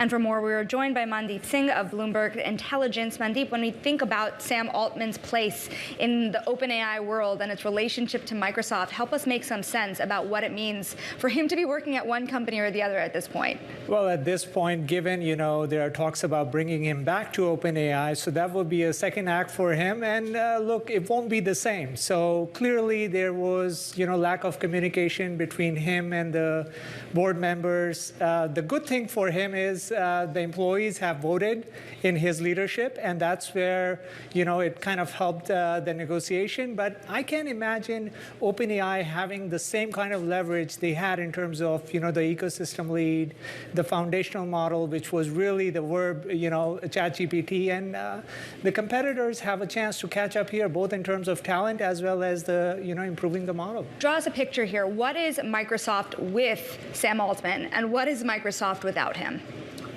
And for more, we were joined by Mandeep Singh of Bloomberg Intelligence. Mandeep, when we think about Sam Altman's place in the OpenAI world and its relationship to Microsoft, help us make some sense about what it means for him to be working at one company or the other at this point. Well, at this point, given, there are talks about bringing him back to OpenAI, so that will be a second act for him. And look, it won't be the same. So clearly there was, lack of communication between him and the board members. The good thing for him is the employees have voted in his leadership, and that's where, it kind of helped the negotiation. But I can't imagine OpenAI having the same kind of leverage they had in terms of, the ecosystem lead, the foundational model, which was really the verb, ChatGPT. And the competitors have a chance to catch up here, both in terms of talent as well as the, improving the model. Draw us a picture here. What is Microsoft with Sam Altman, and what is Microsoft without him?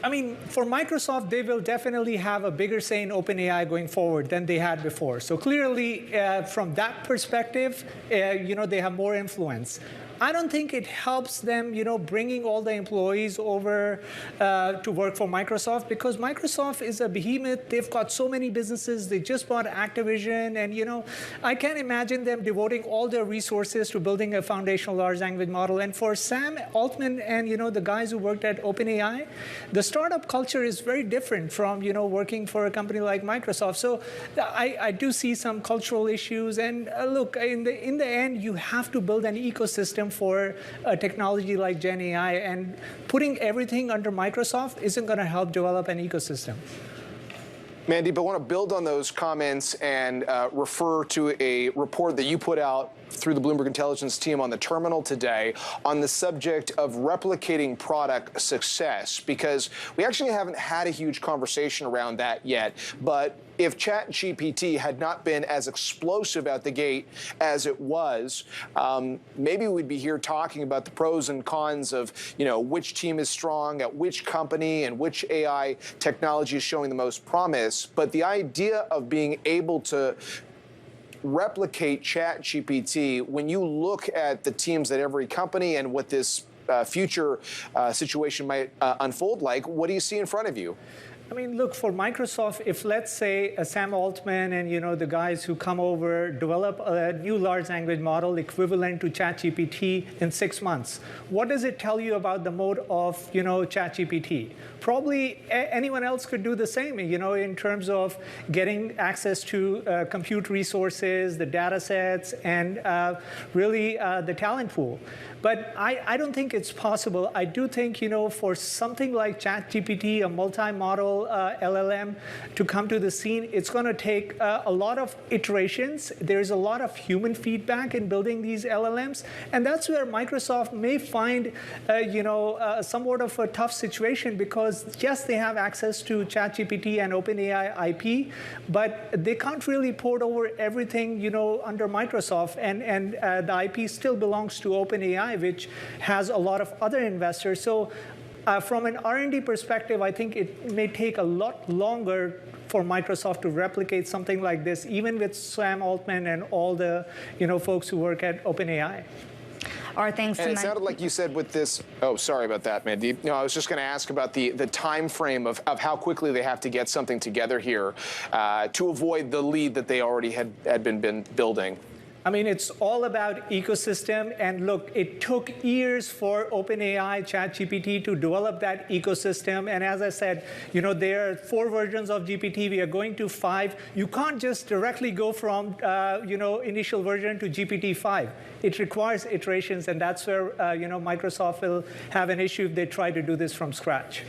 I mean, for Microsoft, they will definitely have a bigger say in OpenAI going forward than they had before. So clearly, from that perspective, they have more influence. I don't think it helps them, bringing all the employees over to work for Microsoft, because Microsoft is a behemoth. They've got so many businesses. They just bought Activision. And, I can't imagine them devoting all their resources to building a foundational large language model. And for Sam Altman and, the guys who worked at OpenAI, the startup culture is very different from, working for a company like Microsoft. So I do see some cultural issues. And look, in the end, you have to build an ecosystem for a technology like Gen AI, and putting everything under Microsoft isn't going to help develop an ecosystem. Mandeep, I want to build on those comments and refer to a report that you put out through the Bloomberg Intelligence team on the terminal today on the subject of replicating product success, because we actually haven't had a huge conversation around that yet. But if ChatGPT had not been as explosive out the gate as it was, maybe we'd be here talking about the pros and cons of, which team is strong at which company and which AI technology is showing the most promise. But the idea of being able to replicate ChatGPT, when you look at the teams at every company and what this future situation might unfold like, what do you see in front of you? I mean, look, for Microsoft, if let's say Sam Altman and the guys who come over develop a new large language model equivalent to ChatGPT in 6 months, what does it tell you about the mode of ChatGPT? Probably anyone else could do the same, in terms of getting access to compute resources, the data sets, and really the talent pool. But I don't think it's possible. I do think, for something like ChatGPT, a multi-model LLM, to come to the scene, it's going to take a lot of iterations. There's a lot of human feedback in building these LLMs. And that's where Microsoft may find, somewhat of a tough situation, because yes, they have access to ChatGPT and OpenAI IP, but they can't really port over everything, under Microsoft. And the IP still belongs to OpenAI, which has a lot of other investors. So from an R&D perspective, I think it may take a lot longer for Microsoft to replicate something like this, even with Sam Altman and all the folks who work at OpenAI. Our thanks and to it sounded like you said with this. Oh, sorry about that, Mandeep. No, I was just going to ask about the time frame of how quickly they have to get something together here to avoid the lead that they already had been building. I mean, it's all about ecosystem. And look, it took years for OpenAI, ChatGPT to develop that ecosystem. And as I said, there are 4 versions of GPT. We are going to 5. You can't just directly go from, initial version to GPT-5. It requires iterations. And that's where, Microsoft will have an issue if they try to do this from scratch.